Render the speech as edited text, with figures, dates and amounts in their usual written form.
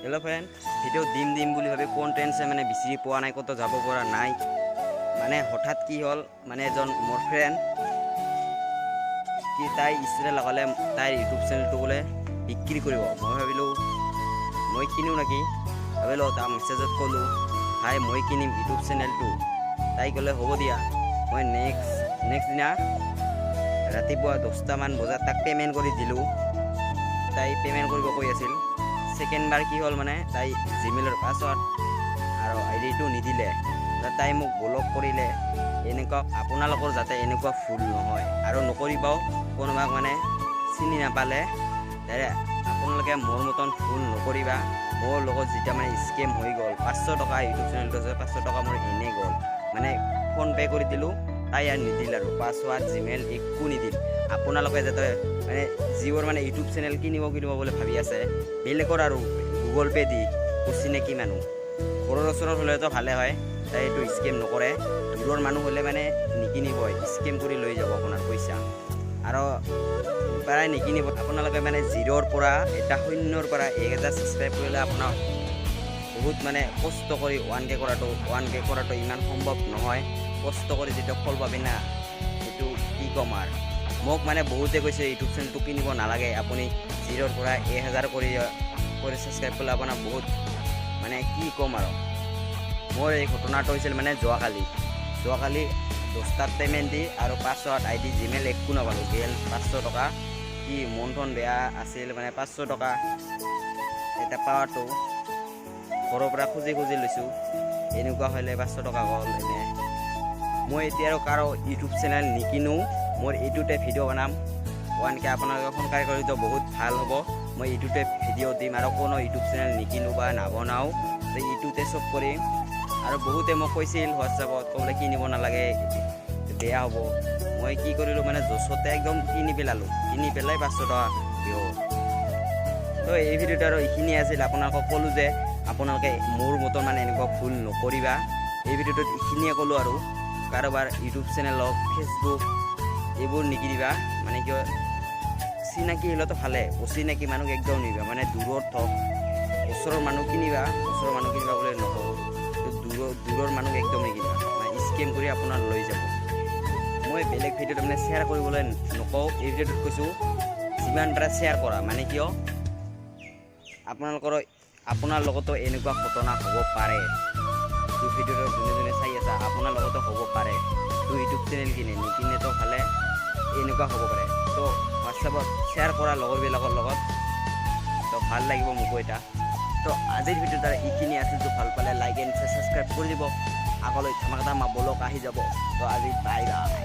hello friend video दिम বুলি ভাবে কন্টেন্টছে মানে বিচৰি পোৱা নাই কত যাব পৰা নাই মানে হঠাৎ কি হল মানে এজন মোৰ ফ্ৰেন্ড কি তাই ইছৰে লগালে তাই ইউটিউব চ্যানেলটো বলে বিক্ৰি কৰিব মই ভাবিলো মই কিনো নাকি ভাবিলো তা মেসেজত কলো হাই মই কিনিম ইউটিউব চ্যানেলটো তাই কলে হ'ব দিয়া মই নেক্সট দিনা ৰাতিপুৱা 10টা মান বজাত তাক পেমেন্ট কৰি দিলো তাই পেমেন্ট কৰিব কৈ আছিল सेकेंड बार कि हल माने ताई जिमेलर पासवर्ड और आईडी निदिले ताई मोक ब्लक करिले एनेका आपनालोकर जाते एनेका भूल নহয় और नकरिबाও कोनोबाक माने चिनि नापाले तारे आपनालोके मोर मतन भूल नकरिबा मोर लगत जिटा माने स्कैम হৈ গল 500 টাকা ইউটিউব চ্যানেলটো 500 টাকা मोर एने गल माने फोन पे কৰি দিলু তাই আর নিদিল আর পাসওয়ার্ড জিমেল একু নিদিল আপোনালোকে যাতে মানে জিওর মানে ইউটিউব চ্যানেল কিনিব বলে ভাবি আছে বেলেগৰ আৰু গুগল পে দি অচিনাকি মানুহ ঘৰৰ ওচৰৰ হলে তো ভালে হয় তাই এইটো স্কেম নকৰে দূৰৰ মানুহ হলে মানে নিকিনিবই স্কেম কৰি লৈ যাব আপোনাৰ পইচা আৰু প্ৰায় নিকিনিব আপোনালোকে মানে 0ৰ পৰা এটা শূন্যৰ পৰা 1000 সাবস্ক্ৰাইব কৰিলে আপোনাৰ বহুত মানে কষ্ট কৰি 1K কৰাটো ইমান সম্ভৱ নহয় কষ্ট কৰি যেটা ফল পাবি না এটো কি কমাৰ মোক মানে বহুতে কৈছে ইউটিউব চ্যানেলটো কিনিব নালাগে আপুনি 0ৰ পৰা 1000 কৰি সাবস্ক্ৰাইব কৰিলে আপোনাৰ বহুত মানে কি কম আৰু মোৰ এই ঘটনাটো হৈছিল মানে যোৱাকালি 10টা পেমেন্ট দি আৰু পাসওয়ার্ড আইডি জিমেল একু নাপালো গেল 500 টাকা কি মনখন বেয়া আছিল মানে 500 টাকা এটা পাওয়াটো ঘৰৰ পৰা খুজি লৈছো এনেকুৱা হলে 500 টাকা গল এনে মই এতিয়া আৰু কাৰো ইউটিউব চ্যানেল নিকিনো मोर এইটোতে ভিডিও বানাম 1K আপোনালোকে সোনকালে কৰি দিও বহুত ভাল হ'ব মই এইটোতে ভিডিও দিম আৰু কোনো ইউটিউব চ্যানেল নিকিনো বা নাবনাও তো এইটোতে সব কৰিম আৰু বহুতে মোক কৈছিল হোৱাটছআপত ক'লে কিনিব নালাগে বেয়া হ'ব মই কি কৰিলো মানে জছতে একদম কিনি পেলাই 500 টাকা দিও তো এই ভিডিওটো আৰু ইখিনি আছিল আপোনালোকক ক'লো যে আপোনালোকে মোৰ মত মানে এনেকুৱা ভুল নকৰিবা এই ভিডিওটোত ইখিনিয়ে ক'লো আৰু কাৰোবাৰ ইউটিউব চ্যানেল ফেসবুক এইবোৰ নিকিনিবা মানে কি চিনাকি হলে তো ভালে অচিনাকি মানুহ একদম নিবা মানে দূৰত থক ওচৰৰ মানুহ কিনিবা বলে নকওঁ দূৰৰ মানুহ একদম নিকিনিবা মানে স্কেম কৰি আপোনাৰ লৈ যাব মই বেলেগ ভিডিঅ'ত মানে শ্বেয়াৰ কৰিবলৈ নকওঁ এই ভিডিঅ'টোত কৈছোঁ যিমান পাৰা শ্বেয়াৰ কৰা মানে কিয় আপোনাৰ লগতো এনেকুৱা ঘটনা হ'ব পাৰে তো ভিডিঅ'টো যোনে চাই আছে আপোনাৰ লগতো হ'ব পাৰে তো ইউটিউব চ্যানেল নিকিনে তো ভালে এনেকুৱা হ'ব পাৰে তো হোৱাটছআপত শ্বেয়াৰ কৰা লগৰবিলাকৰ লগত তো ভাল লাগিব মোকো এটা তো আজিৰ ভিডিঅ'টো এইখিনি আছিল তো ভাল পালে লাইক এণ্ড সাবস্ক্ৰাইব কৰি দিব আগলৈ ধামাকা ব্লগ আহি যাব তো আজি বাই বাই